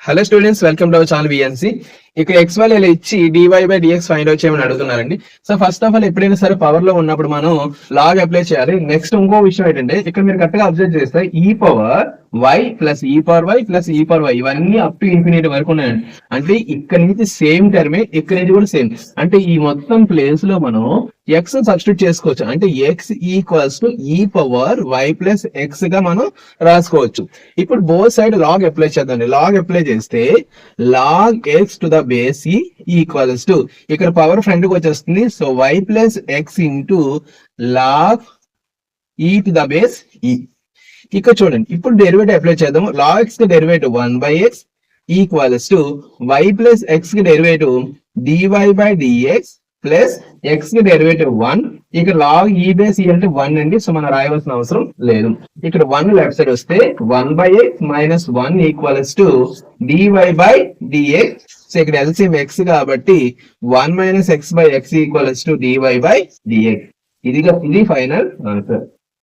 Hello students, welcome to our channel VNC. ఇక్కడ x value ఇచ్చి dy by dx find out చేయమని అడుగుతున్నారండి. So first of all ఎప్పుడైనా సరే పవర్ లో ఉన్నప్పుడు మనం లాగ్ అప్లై చేయాలి. నెక్స్ట్ ఇంకో విషయం ఏంటంటే ఇక్కడ మీరు కరెక్ట్ గా అబ్జర్వ్ చేస్తే ఈ పవర్ వై ప్లస్ ఈ పవర్ వై ప్లస్ ఈ పవర్ వై ఇవన్నీ అప్ టు ఇన్ఫినిటీ వరకు ఉన్నాయండి. అంటే ఇక్కడ నుంచి సేమ్ టర్మే, ఇక్కడ నుంచి కూడా సేమ్. అంటే ఈ మొత్తం ప్లేస్ లో మనం ఎక్స్ సబ్స్టిట్యూట్ చేసుకోవచ్చు. అంటే x equals to e power y plus x గా మనం రాసుకోవచ్చు. ఇప్పుడు బోత్ సైడ్ లాగ్ అప్లై చేద్దాం. లాగ్ అప్లై చేస్తే log x to the base e equals to ఇక్కడ పవర్ ఫ్రంట్ కి వచ్చేస్తుంది. So y plus x into log e to the base e. ఇక్కడ చూడండి, ఇప్పుడు డెరివేటివ్ అప్లై చేద్దాం. లాగ్ ఎక్స్ కి derivative 1/x equals to y plus x కి derivative dy by dx plus x కి డెరివేటివ్ 1. ఇక్కడ లాగ్ ఈ బేస్ ఈ అంటే 1 అండి. సో మనం రాయవలసిన అవసరం లేదు. ఇక్కడ 1 లెఫ్ట్ సైడ్ వస్తే 1/x minus 1 equals to dy by dx. So ఇక్కడ ఎల్సిఎం ఎక్స్ కాబట్టి 1 minus x by x equals to dy by dx. ఇది ఫైనల్ ఆన్సర్.